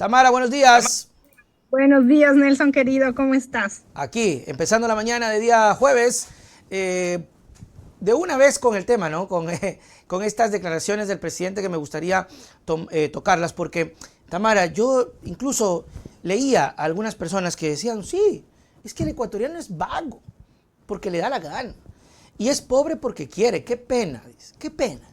Tamara, buenos días. Buenos días, Nelson, querido, ¿cómo estás? Aquí, empezando la mañana de día jueves, eh, de una vez con el tema, ¿no? Con estas declaraciones del presidente que me gustaría tocarlas, porque, Tamara, yo incluso leía a algunas personas que decían, sí, es que el ecuatoriano es vago, porque le da la gana, y es pobre porque quiere, qué pena, dice, qué pena.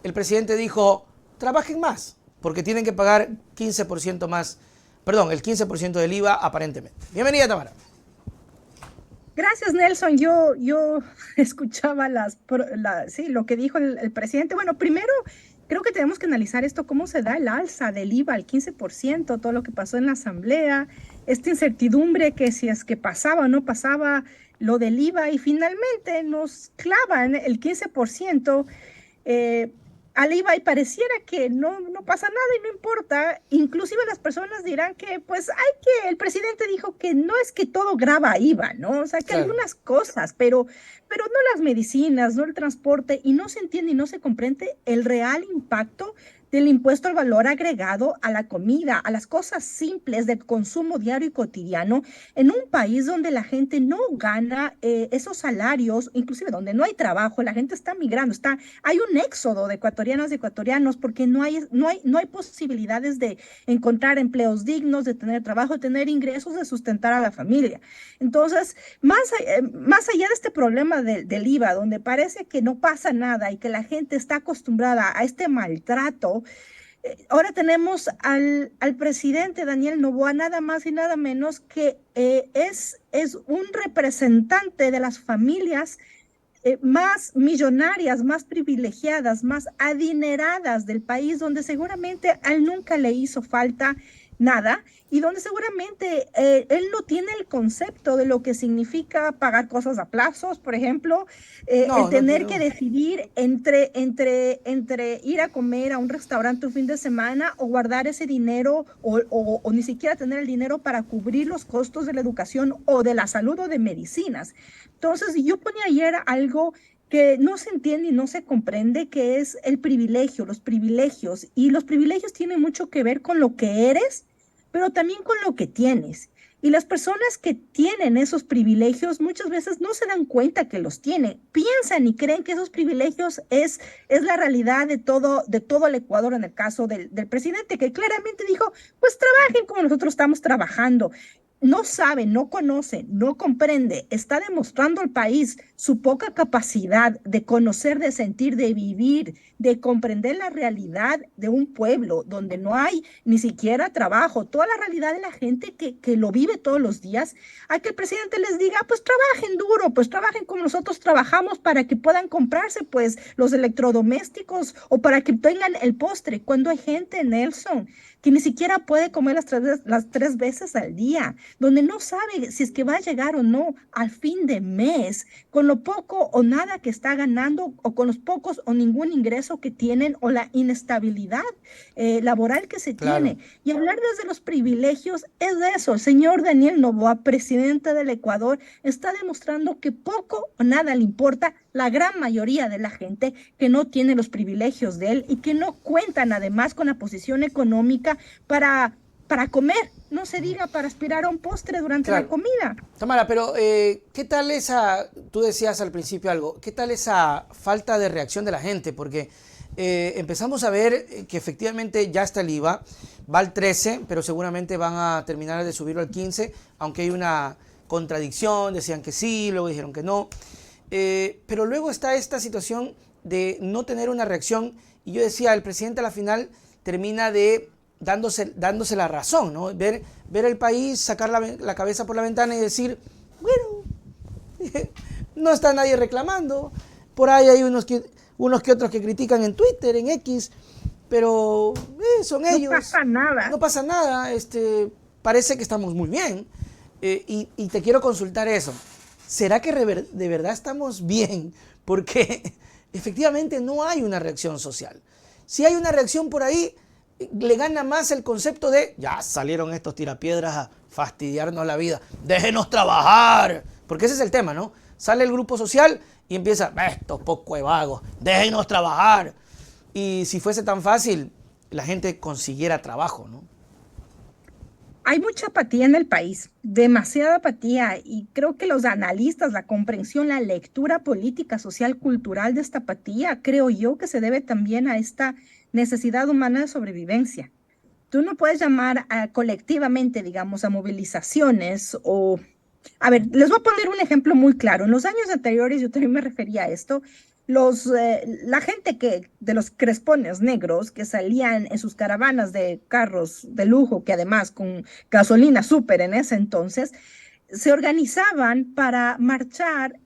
El presidente dijo, trabajen más, porque tienen que pagar 15% más, perdón, el 15% del IVA aparentemente. Bienvenida, Tamara. Gracias, Nelson. Yo escuchaba sí, lo que dijo el presidente. Bueno, primero creo que tenemos que analizar esto, cómo se da el alza del IVA al 15%, todo lo que pasó en la asamblea, esta incertidumbre que si es que pasaba o no pasaba lo del IVA y finalmente nos clavan el 15%. eh, Al IVA y pareciera que no pasa nada y no importa. Inclusive las personas dirán que pues el presidente dijo que no es que todo grava IVA, ¿no? O sea, que Claro. algunas cosas, pero no las medicinas, no el transporte, y no se entiende y no se comprende el real impacto del impuesto al valor agregado a la comida, a las cosas simples del consumo diario y cotidiano, en un país donde la gente no gana esos salarios, inclusive donde no hay trabajo, la gente está migrando, hay un éxodo de ecuatorianas y ecuatorianos porque no hay posibilidades de encontrar empleos dignos, de tener trabajo, de tener ingresos, de sustentar a la familia. Entonces, más allá de este problema del IVA, donde parece que no pasa nada y que la gente está acostumbrada a este maltrato, ahora tenemos al presidente Daniel Noboa, nada más y nada menos que es un representante de las familias más millonarias, más privilegiadas, más adineradas del país, donde seguramente a él nunca le hizo falta nada y donde seguramente él no tiene el concepto de lo que significa pagar cosas a plazos, por ejemplo, el No, no tener que quiero. decidir entre ir a comer a un restaurante un fin de semana o guardar ese dinero o ni siquiera tener el dinero para cubrir los costos de la educación o de la salud o de medicinas. Entonces, yo ponía ayer algo que no se entiende y no se comprende, que es el privilegio, los privilegios. Y los privilegios tienen mucho que ver con lo que eres, pero también con lo que tienes. Y las personas que tienen esos privilegios muchas veces no se dan cuenta que los tienen. Piensan y creen que esos privilegios es la realidad de todo el Ecuador en el caso del presidente, que claramente dijo, pues trabajen como nosotros estamos trabajando. No sabe, no conoce, no comprende, está demostrando al país su poca capacidad de conocer, de sentir, de vivir, de comprender la realidad de un pueblo donde no hay ni siquiera trabajo, toda la realidad de la gente que lo vive todos los días, a que el presidente les diga, pues trabajen duro, pues trabajen como nosotros trabajamos para que puedan comprarse pues los electrodomésticos o para que tengan el postre, cuando hay gente, Nelson, que ni siquiera puede comer las tres veces al día, donde no sabe si es que va a llegar o no al fin de mes, con lo poco o nada que está ganando o con los pocos o ningún ingreso que tienen o la inestabilidad laboral que se Claro. tiene. Y hablar desde los privilegios es de eso. El señor Daniel Noboa, presidente del Ecuador, está demostrando que poco o nada le importa la gran mayoría de la gente que no tiene los privilegios de él y que no cuentan además con la posición económica para comer, no se diga para aspirar a un postre durante la Claro. comida. Tamara, pero ¿qué tal esa, tú decías al principio algo, qué tal esa falta de reacción de la gente? Porque empezamos a ver que efectivamente ya está el IVA, va al 13, pero seguramente van a terminar de subirlo al 15, aunque hay una contradicción, decían que sí, luego dijeron que no. Pero luego está esta situación de no tener una reacción, y yo decía, el presidente a la final termina de dándose la razón, ¿no? Ver el país, sacar la cabeza por la ventana y decir, bueno, no está nadie reclamando, por ahí hay unos que otros que critican en Twitter, en X, pero son No ellos, pasa nada. no pasa nada, parece que estamos muy bien. Y te quiero consultar eso, ¿será que de verdad estamos bien? Porque efectivamente no hay una reacción social. Si hay una reacción por ahí, le gana más el concepto de, ya salieron estos tirapiedras a fastidiarnos la vida, déjenos trabajar, porque ese es el tema, ¿no? Sale el grupo social y empieza, estos poco de vagos, déjenos trabajar. Y si fuese tan fácil, la gente consiguiera trabajo, ¿no? Hay mucha apatía en el país, demasiada apatía, y creo que los analistas, la comprensión, la lectura política, social, cultural de esta apatía, creo yo que se debe también a esta necesidad humana de sobrevivencia. Tú no puedes llamar colectivamente, digamos, a movilizaciones o... A ver, les voy a poner un ejemplo muy claro. En los años anteriores, yo también me refería a esto, la gente de los crespones negros que salían en sus caravanas de carros de lujo, que además con gasolina súper en ese entonces, se organizaban para marchar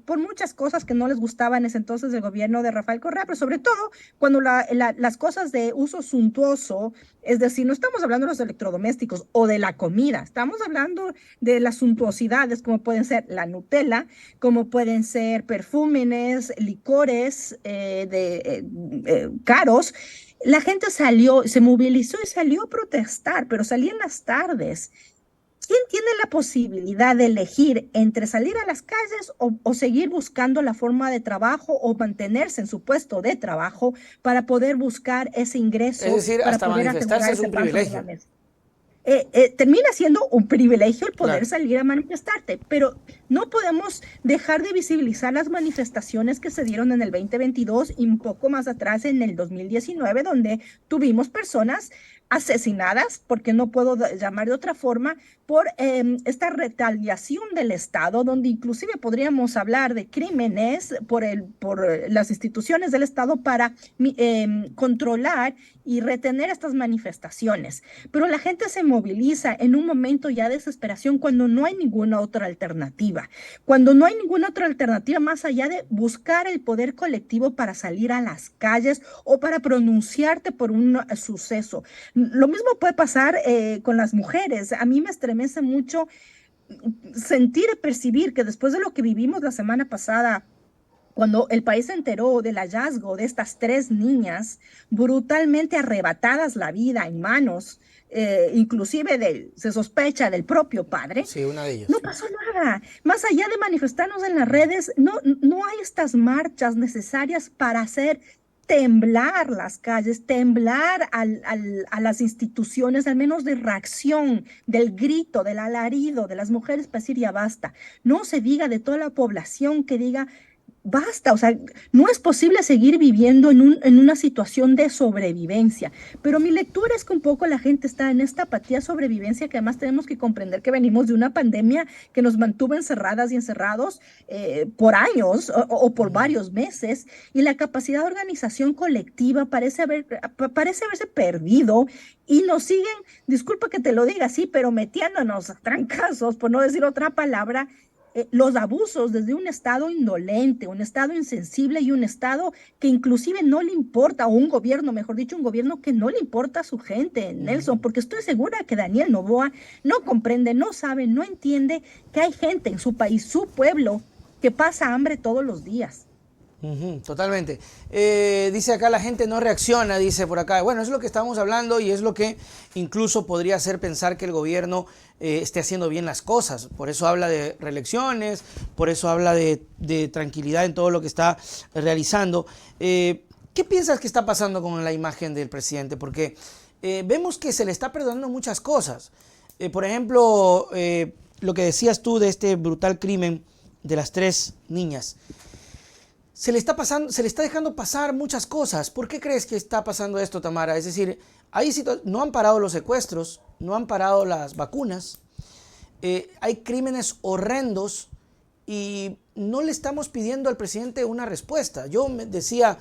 por muchas cosas que no les gustaban en ese entonces del gobierno de Rafael Correa, pero sobre todo cuando las cosas de uso suntuoso, es decir, no estamos hablando de los electrodomésticos o de la comida, estamos hablando de las suntuosidades como pueden ser la Nutella, como pueden ser perfúmenes, licores caros. La gente salió, se movilizó y salió a protestar, pero salía en las tardes. ¿Quién tiene la posibilidad de elegir entre salir a las calles o seguir buscando la forma de trabajo o mantenerse en su puesto de trabajo para poder buscar ese Es ingreso, decir, para hasta poder manifestarse asegurar es ese un pan sobre la privilegio. mesa? Termina siendo un privilegio el poder Claro. salir a manifestarte, pero no podemos dejar de visibilizar las manifestaciones que se dieron en el 2022 y un poco más atrás en el 2019, donde tuvimos personas asesinadas, porque no puedo llamar de otra forma, por esta retaliación del Estado, donde inclusive podríamos hablar de crímenes por las instituciones del Estado para controlar y retener estas manifestaciones. Pero la gente se moviliza en un momento ya de desesperación cuando no hay ninguna otra alternativa, cuando no hay ninguna otra alternativa más allá de buscar el poder colectivo para salir a las calles o para pronunciarte por un suceso. Lo mismo puede pasar con las mujeres. A mí me estremece mucho sentir y percibir que después de lo que vivimos la semana pasada, cuando el país se enteró del hallazgo de estas tres niñas brutalmente arrebatadas la vida en manos, inclusive se sospecha del propio padre, Sí, una de no ellas. pasó nada. Más allá de manifestarnos en las redes, no hay estas marchas necesarias para hacer temblar las calles, temblar a las instituciones, al menos de reacción, del grito, del alarido de las mujeres para decir ya basta. No se diga de toda la población que diga basta, o sea, no es posible seguir viviendo en una situación de sobrevivencia. Pero mi lectura es que un poco la gente está en esta apatía sobrevivencia, que además tenemos que comprender que venimos de una pandemia que nos mantuvo encerradas y encerrados por años o por Ujú. varios meses, y la capacidad de organización colectiva parece haberse perdido, y nos siguen, disculpa que te lo diga así, pero metiéndonos a trancazos, por no decir otra palabra, los abusos desde un estado indolente, un estado insensible y un estado que inclusive no le importa, o un gobierno, mejor dicho, un gobierno que no le importa a su gente, Nelson, Ujú. porque estoy segura que Daniel Noboa no comprende, no sabe, no entiende que hay gente en su país, su pueblo, que pasa hambre todos los días. Ujú, totalmente. Dice acá la gente no reacciona, dice por acá. Bueno, es lo que estábamos hablando y es lo que incluso podría hacer pensar que el gobierno esté haciendo bien las cosas. Por eso habla de reelecciones, por eso habla de tranquilidad en todo lo que está realizando. ¿Qué piensas que está pasando con la imagen del presidente? Porque vemos que se le está perdonando muchas cosas. Por ejemplo, lo que decías tú de este brutal crimen de las tres niñas. Se le está dejando pasar muchas cosas. ¿Por qué crees que está pasando esto, Tamara? Es decir, no han parado los secuestros, no han parado las vacunas, hay crímenes horrendos y no le estamos pidiendo al presidente una respuesta. Yo me decía,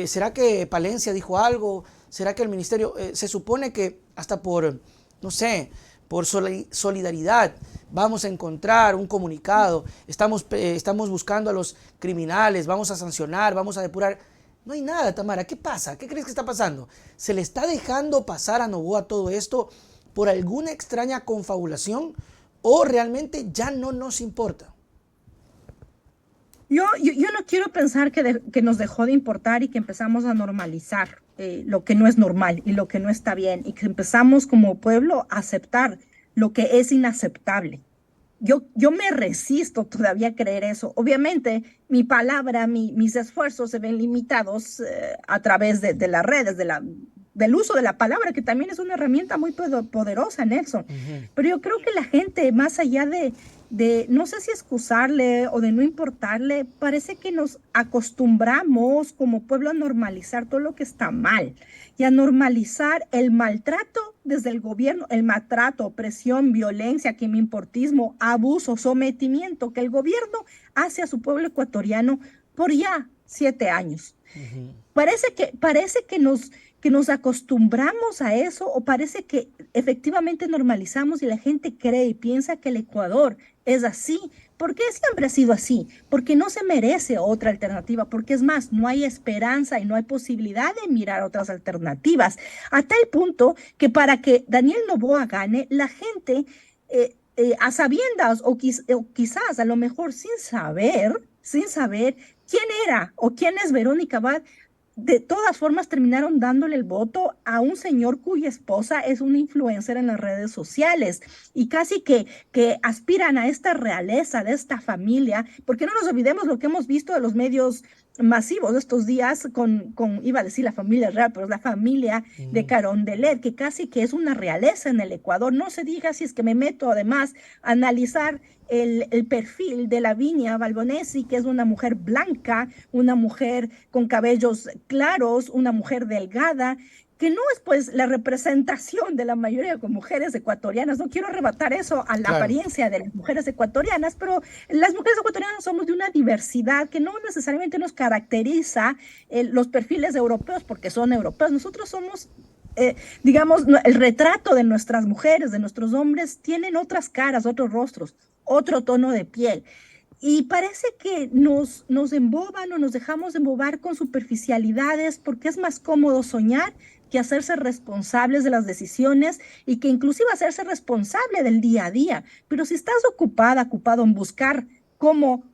¿será que Palencia dijo algo? ¿Será que el ministerio, se supone que hasta por, no sé, por solidaridad vamos a encontrar un comunicado, estamos buscando a los criminales, vamos a sancionar, vamos a depurar? No hay nada, Tamara. ¿Qué pasa? ¿Qué crees que está pasando? ¿Se le está dejando pasar a Noboa todo esto por alguna extraña confabulación o realmente ya no nos importa? Yo no quiero pensar que nos dejó de importar y que empezamos a normalizar lo que no es normal y lo que no está bien, y que empezamos como pueblo a aceptar lo que es inaceptable. Yo me resisto todavía a creer eso. Obviamente, mi palabra, mis esfuerzos se ven limitados a través de las redes, del uso de la palabra, que también es una herramienta muy poderosa, Nelson. Pero yo creo que la gente, más allá de no sé si excusarle o de no importarle, parece que nos acostumbramos como pueblo a normalizar todo lo que está mal y a normalizar el maltrato desde el gobierno, el maltrato, opresión, violencia, quimimportismo, abuso, sometimiento que el gobierno hace a su pueblo ecuatoriano por ya 7 años. Parece que nos acostumbramos a eso, o parece que efectivamente normalizamos y la gente cree y piensa que el Ecuador es así. ¿Por qué siempre ha sido así? Porque no se merece otra alternativa, porque es más, no hay esperanza y no hay posibilidad de mirar otras alternativas. A tal punto que para que Daniel Noboa gane, la gente, a sabiendas o quizás a lo mejor sin saber quién era o quién es Verónica Abad, de todas formas terminaron dándole el voto a un señor cuya esposa es una influencer en las redes sociales y casi que aspiran a esta realeza de esta familia, porque no nos olvidemos lo que hemos visto de los medios masivos de estos días iba a decir la familia real, pero es la familia de Carondelet, que casi que es una realeza en el Ecuador. No se diga si es que me meto además a analizar el perfil de Lavinia Balbonesi, que es una mujer blanca, una mujer con cabellos claros, una mujer delgada, que no es pues la representación de la mayoría de mujeres ecuatorianas. No quiero arrebatar eso a la apariencia de las mujeres ecuatorianas, pero las mujeres ecuatorianas somos de una diversidad que no necesariamente nos caracteriza los perfiles europeos porque son europeos. Nosotros somos digamos, el retrato de nuestras mujeres, de nuestros hombres, tienen otras caras, otros rostros, otro tono de piel. Y parece que nos emboban o nos dejamos embobar con superficialidades porque es más cómodo soñar que hacerse responsables de las decisiones y que inclusive hacerse responsable del día a día. Pero si estás ocupado en buscar cómo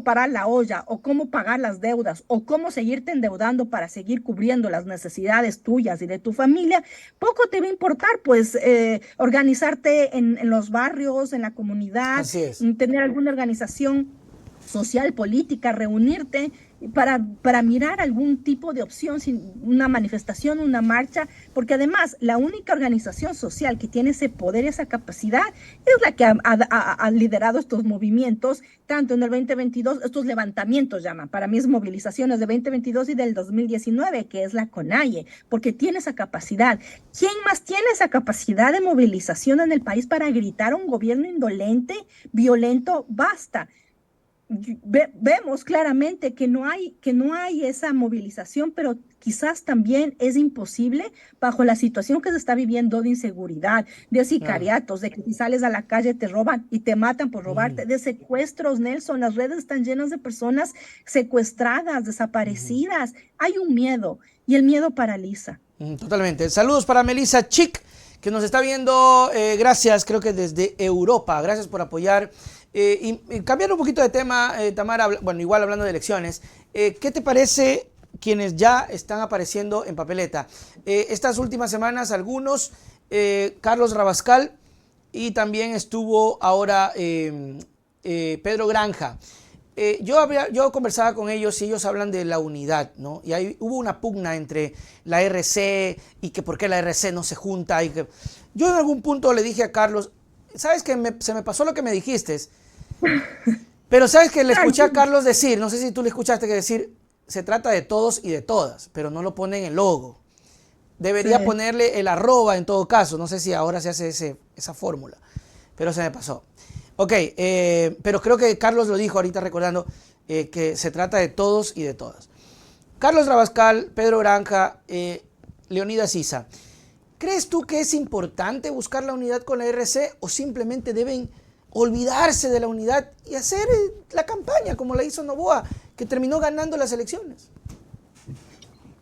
parar la olla o cómo pagar las deudas o cómo seguirte endeudando para seguir cubriendo las necesidades tuyas y de tu familia, poco te va a importar pues organizarte en los barrios, en la comunidad, tener alguna organización social, política, reunirte para mirar algún tipo de opción, una manifestación, una marcha, porque además la única organización social que tiene ese poder, esa capacidad, es la que ha liderado estos movimientos, tanto en el 2022, estos levantamientos llaman, para mí es movilizaciones de 2022 y del 2019, que es la CONAIE, porque tiene esa capacidad. ¿Quién más tiene esa capacidad de movilización en el país para gritar a un gobierno indolente, violento? Basta. Vemos claramente que no hay esa movilización, pero quizás también es imposible bajo la situación que se está viviendo de inseguridad, de sicariatos, de que si sales a la calle te roban y te matan por robarte, de secuestros, Nelson, las redes están llenas de personas secuestradas, desaparecidas. Hay un miedo y el miedo paraliza. Totalmente. Saludos para Melissa Chic, que nos está viendo, gracias, creo que desde Europa. Gracias por apoyar. Y cambiando un poquito de tema, Tamara, bueno, igual hablando de elecciones, ¿qué te parece quienes ya están apareciendo en papeleta? Estas últimas semanas algunos, Carlos Rabascal, y también estuvo ahora Pedro Granja. Yo conversaba con ellos y ellos hablan de la unidad, ¿no? Y ahí hubo una pugna entre la RC y que por qué la RC no se junta. Yo en algún punto le dije a Carlos, ¿sabes que se me pasó lo que me dijiste? Pero ¿sabes que le escuché a Carlos decir? No sé si tú le escuchaste que decir, se trata de todos y de todas, pero no lo pone en el logo. Debería ponerle el @ en todo caso. No sé si ahora se hace esa fórmula, pero se me pasó. Ok, pero creo que Carlos lo dijo ahorita recordando que se trata de todos y de todas. Carlos Rabascal, Pedro Granja, Leonidas Issa. ¿Crees tú que es importante buscar la unidad con la RC o simplemente deben olvidarse de la unidad y hacer la campaña como la hizo Noboa, que terminó ganando las elecciones?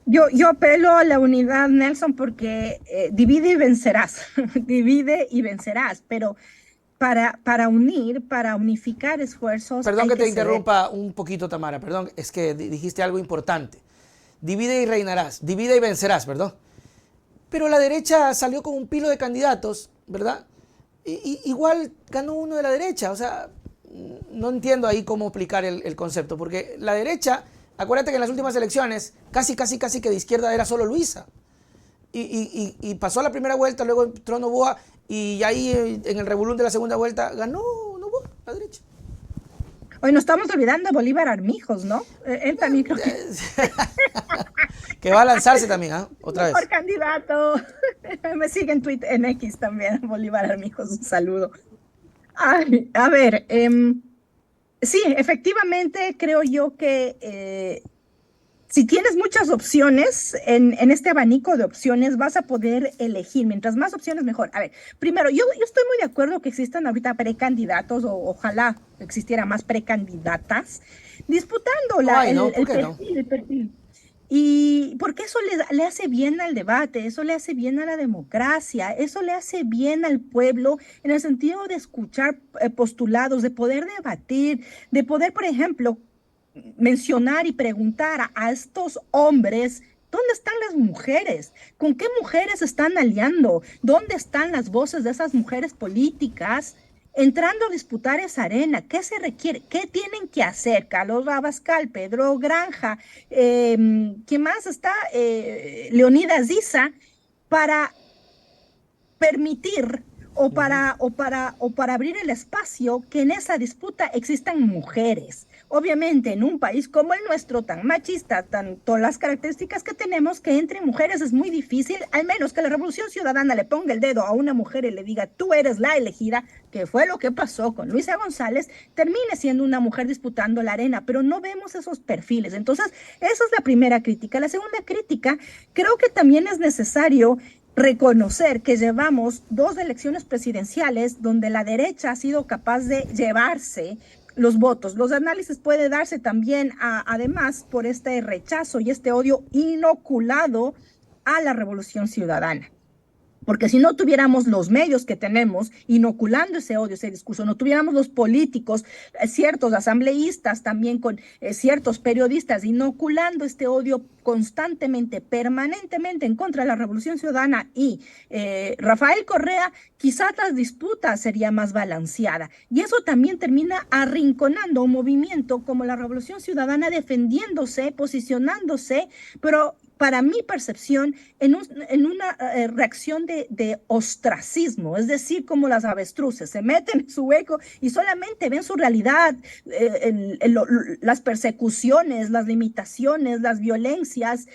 Yo apelo a la unidad, Nelson, porque divide y vencerás, divide y vencerás, pero para unir, para unificar esfuerzos. Perdón que te interrumpa un poquito, Tamara, perdón, es que dijiste algo importante. Divide y reinarás, divide y vencerás, perdón. Pero la derecha salió con un pilo de candidatos, ¿verdad? Igual ganó uno de la derecha, o sea, no entiendo ahí cómo aplicar el concepto, porque la derecha, acuérdate que en las últimas elecciones, casi que de izquierda era solo Luisa. y pasó la primera vuelta, luego entró Novoa y ahí en el revolú de la segunda vuelta ganó Novoa, la derecha. Hoy nos estamos olvidando de Bolívar Armijos, ¿no? Él también creo que... Que va a lanzarse también, ¿ah? Otra vez. Mejor candidato. Me sigue en Twitter, en X también, Bolívar Armijos, un saludo. Ay, a ver, sí, efectivamente creo yo que si tienes muchas opciones en este abanico de opciones, vas a poder elegir. Mientras más opciones, mejor. A ver, primero, yo estoy muy de acuerdo que existan ahorita precandidatos, o ojalá existiera más precandidatas, disputando Ay, no, ¿por qué no? el perfil. Y porque eso le hace bien al debate, eso le hace bien a la democracia, eso le hace bien al pueblo en el sentido de escuchar postulados, de poder debatir, de poder, por ejemplo, mencionar y preguntar a estos hombres. ¿Dónde están las mujeres? ¿Con qué mujeres están aliando? ¿Dónde están las voces de esas mujeres políticas entrando a disputar esa arena? ¿Qué se requiere? ¿Qué tienen que hacer? Carlos Rabascal, Pedro Granja, ¿quién más está? Leonidas Diza, para permitir o para abrir el espacio que en esa disputa existan mujeres. Obviamente, en un país como el nuestro, tan machista, tan todas las características que tenemos, que entre mujeres es muy difícil, al menos que la Revolución Ciudadana le ponga el dedo a una mujer y le diga, tú eres la elegida, que fue lo que pasó con Luisa González, termine siendo una mujer disputando la arena, pero no vemos esos perfiles. Entonces, esa es la primera crítica. La segunda crítica, creo que también es necesario reconocer que llevamos 2 elecciones presidenciales donde la derecha ha sido capaz de llevarse los votos. Los análisis puede darse también, además, por este rechazo y este odio inoculado a la Revolución Ciudadana. Porque si no tuviéramos los medios que tenemos inoculando ese odio, ese discurso, no tuviéramos los políticos, ciertos asambleístas, también con ciertos periodistas inoculando este odio constantemente, permanentemente en contra de la Revolución Ciudadana y Rafael Correa, quizás la disputa sería más balanceada. Y eso también termina arrinconando un movimiento como la Revolución Ciudadana, defendiéndose, posicionándose, pero para mi percepción, en una reacción de ostracismo, es decir, como las avestruces, se meten en su hueco y solamente ven su realidad, las persecuciones, las limitaciones, las violencias.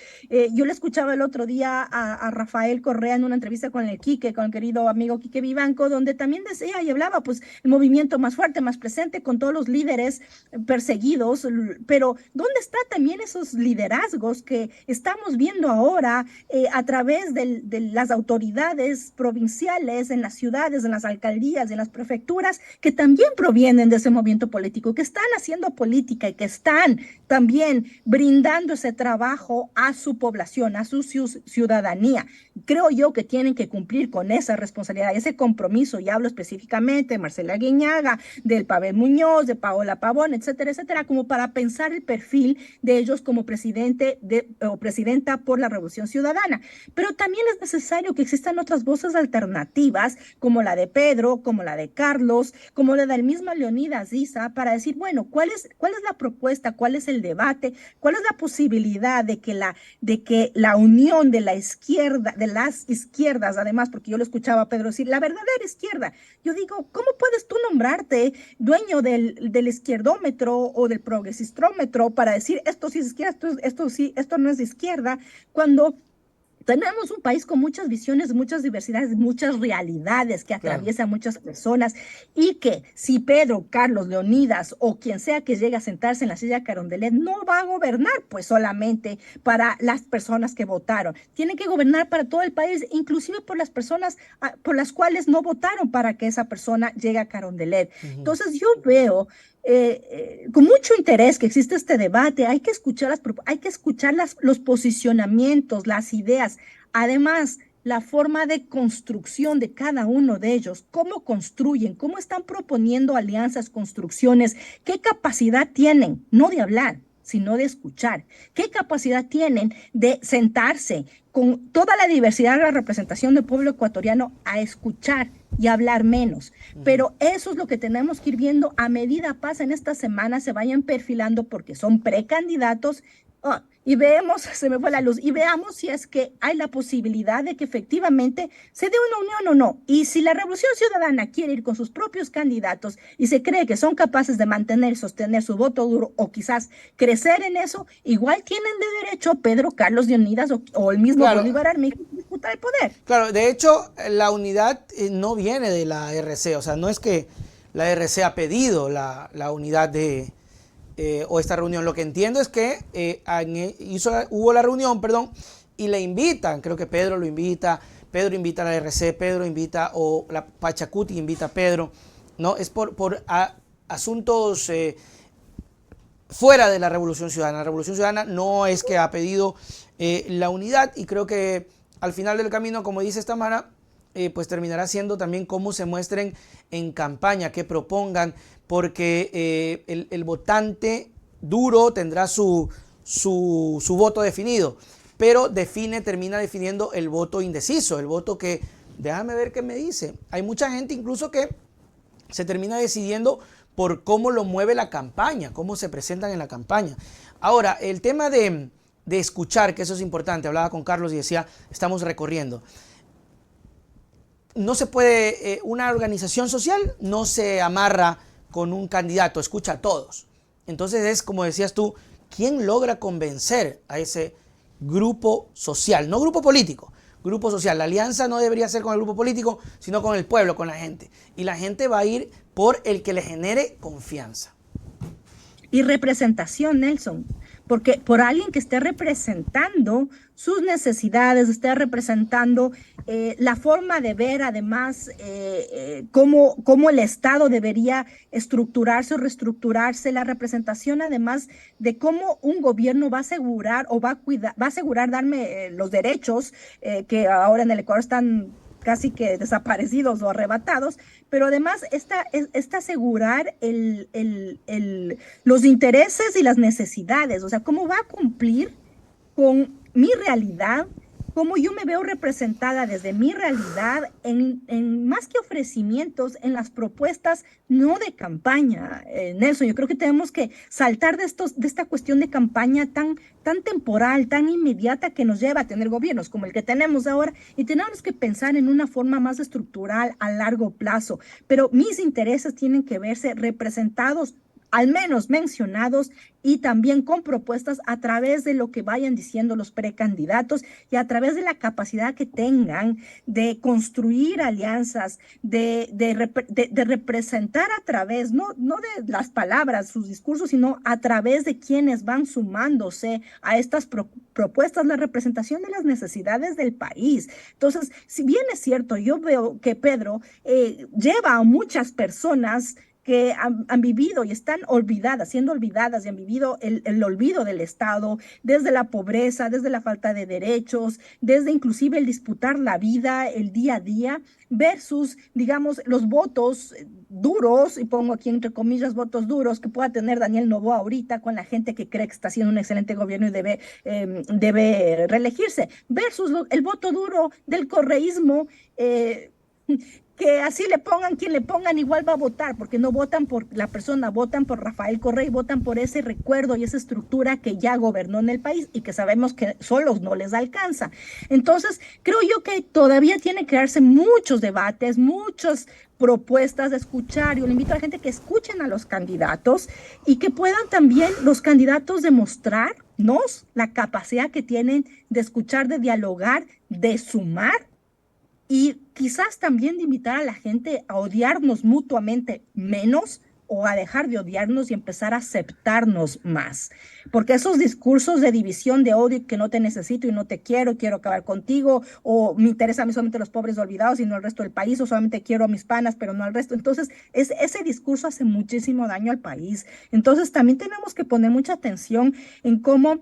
Yo le escuchaba el otro día a Rafael Correa en una entrevista con el Quique, con el querido amigo Quique Vivanco, donde también decía y hablaba, pues, el movimiento más fuerte, más presente, con todos los líderes perseguidos, pero ¿dónde están también esos liderazgos que estamos viendo ahora a través de las autoridades provinciales, en las ciudades, en las alcaldías, en las prefecturas, que también provienen de ese movimiento político, que están haciendo política y que están también brindando ese trabajo a su población, a su ciudadanía? Creo yo que tienen que cumplir con esa responsabilidad, ese compromiso, y hablo específicamente de Marcela Guiñaga, del Pavel Muñoz, de Paola Pavón, etcétera, etcétera, como para pensar el perfil de ellos como presidente o presidenta por la Revolución Ciudadana. Pero también es necesario que existan otras voces alternativas, como la de Pedro, como la de Carlos, como la del mismo Leonidas Diza, para decir, bueno, ¿cuál es la propuesta? ¿Cuál es el debate? ¿Cuál es la posibilidad de que la unión de la izquierda, de las izquierdas, además, porque yo lo escuchaba a Pedro decir, la verdadera izquierda? Yo digo, ¿cómo puedes tú nombrarte dueño del izquierdómetro o del progresistrómetro para decir, esto sí es izquierda, esto no es de izquierda, cuando tenemos un país con muchas visiones, muchas diversidades, muchas realidades que atraviesan muchas personas, y que si Pedro, Carlos, Leonidas o quien sea que llegue a sentarse en la silla de Carondelet no va a gobernar pues solamente para las personas que votaron, tiene que gobernar para todo el país, inclusive por las personas por las cuales no votaron para que esa persona llegue a Carondelet. Entonces yo veo con mucho interés que existe este debate, hay que escuchar los posicionamientos, las ideas, además la forma de construcción de cada uno de ellos, cómo construyen, cómo están proponiendo alianzas, construcciones, qué capacidad tienen, no de hablar, sino de escuchar, qué capacidad tienen de sentarse con toda la diversidad de la representación del pueblo ecuatoriano a escuchar y hablar menos. Pero eso es lo que tenemos que ir viendo a medida pasa en esta semana, se vayan perfilando porque son precandidatos. y veamos, se me fue la luz, y veamos si es que hay la posibilidad de que efectivamente se dé una unión o no. Y si la Revolución Ciudadana quiere ir con sus propios candidatos y se cree que son capaces de mantener, sostener su voto duro o quizás crecer en eso, igual tienen de derecho Pedro Carlos de Unidas o el mismo Claro, Bolívar Armijos a disputar el poder. claro, de hecho, la unidad no viene de la RC, o sea, no es que la RC ha pedido la unidad o esta reunión. Lo que entiendo es que hubo la reunión, perdón, y le invitan, creo que Pedro lo invita, Pedro invita a la RC, Pedro invita, o la Pachacuti invita a Pedro, ¿no? Es por asuntos fuera de la Revolución Ciudadana. La Revolución Ciudadana no es que ha pedido la unidad, y creo que al final del camino, como dice Tamara, pues terminará siendo también cómo se muestren en campaña, que propongan, porque el votante duro tendrá su voto definido, pero termina definiendo el voto indeciso, el voto que, déjame ver qué me dice. Hay mucha gente incluso que se termina decidiendo por cómo lo mueve la campaña, cómo se presentan en la campaña. Ahora, el tema de escuchar, que eso es importante, hablaba con Carlos y decía, estamos recorriendo. No se puede, una organización social no se amarra con un candidato, escucha a todos. Entonces es, como decías tú, ¿quién logra convencer a ese grupo social? No grupo político, grupo social. La alianza no debería ser con el grupo político, sino con el pueblo, con la gente. Y la gente va a ir por el que le genere confianza. Y representación, Nelson, porque por alguien que esté representando sus necesidades, esté representando la forma de ver, además, cómo el Estado debería estructurarse o reestructurarse, la representación, además, de cómo un gobierno va a asegurar o va a asegurar darme los derechos que ahora en el Ecuador están casi que desaparecidos o arrebatados, pero además está asegurar los intereses y las necesidades, o sea, cómo va a cumplir con mi realidad, cómo yo me veo representada desde mi realidad en más que ofrecimientos, en las propuestas, no de campaña, Nelson. Yo creo que tenemos que saltar de esta cuestión de campaña tan temporal, tan inmediata que nos lleva a tener gobiernos como el que tenemos ahora y tenemos que pensar en una forma más estructural a largo plazo. Pero mis intereses tienen que verse representados, al menos mencionados, y también con propuestas a través de lo que vayan diciendo los precandidatos y a través de la capacidad que tengan de construir alianzas, de representar a través, no de las palabras, sus discursos, sino a través de quienes van sumándose a estas propuestas, la representación de las necesidades del país. Entonces, si bien es cierto, yo veo que Pedro lleva a muchas personas que han vivido y están olvidadas, siendo olvidadas y han vivido el olvido del Estado, desde la pobreza, desde la falta de derechos, desde inclusive el disputar la vida, el día a día, versus, digamos, los votos duros, y pongo aquí entre comillas votos duros, que pueda tener Daniel Noboa ahorita con la gente que cree que está haciendo un excelente gobierno y debe reelegirse, versus el voto duro del correísmo, que así le pongan quien le pongan, igual va a votar, porque no votan por la persona, votan por Rafael Correa y votan por ese recuerdo y esa estructura que ya gobernó en el país y que sabemos que solos no les alcanza. Entonces, creo yo que todavía tiene que darse muchos debates, muchas propuestas de escuchar. Yo le invito a la gente que escuchen a los candidatos y que puedan también los candidatos demostrarnos la capacidad que tienen de escuchar, de dialogar, de sumar, y quizás también de invitar a la gente a odiarnos mutuamente menos o a dejar de odiarnos y empezar a aceptarnos más. Porque esos discursos de división, de odio, que no te necesito y no te quiero acabar contigo, o me interesa a mí solamente los pobres olvidados y no el resto del país, o solamente quiero a mis panas pero no al resto. Entonces, ese discurso hace muchísimo daño al país. Entonces, también tenemos que poner mucha atención en cómo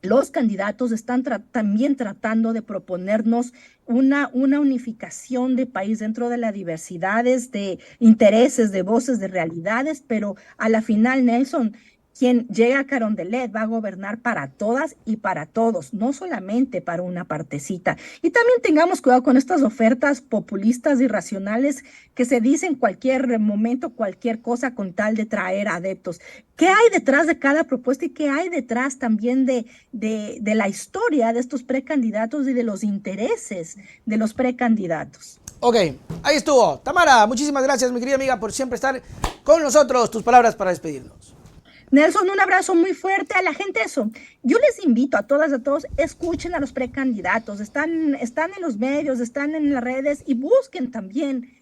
los candidatos están también tratando de proponernos una unificación de país dentro de las diversidades de intereses, de voces, de realidades, pero a la final, Nelson, quien llega a Carondelet va a gobernar para todas y para todos, no solamente para una partecita. Y también tengamos cuidado con estas ofertas populistas irracionales que se dicen en cualquier momento, cualquier cosa con tal de traer adeptos. ¿Qué hay detrás de cada propuesta y qué hay detrás también de la historia de estos precandidatos y de los intereses de los precandidatos? Ok, ahí estuvo. Tamara, muchísimas gracias, mi querida amiga, por siempre estar con nosotros. Tus palabras para despedirnos. Nelson, un abrazo muy fuerte a la gente. Eso, yo les invito a todas, a todos, escuchen a los precandidatos, están en los medios, están en las redes y busquen también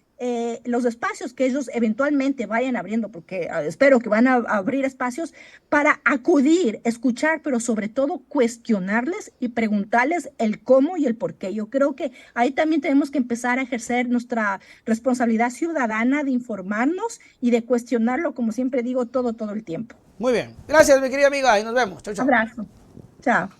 los espacios que ellos eventualmente vayan abriendo, porque espero que van a abrir espacios para acudir, escuchar, pero sobre todo cuestionarles y preguntarles el cómo y el por qué. Yo creo que ahí también tenemos que empezar a ejercer nuestra responsabilidad ciudadana de informarnos y de cuestionarlo, como siempre digo, todo el tiempo. Muy bien. Gracias, mi querida amiga, y nos vemos. Chau, chau. Abrazo. Chao.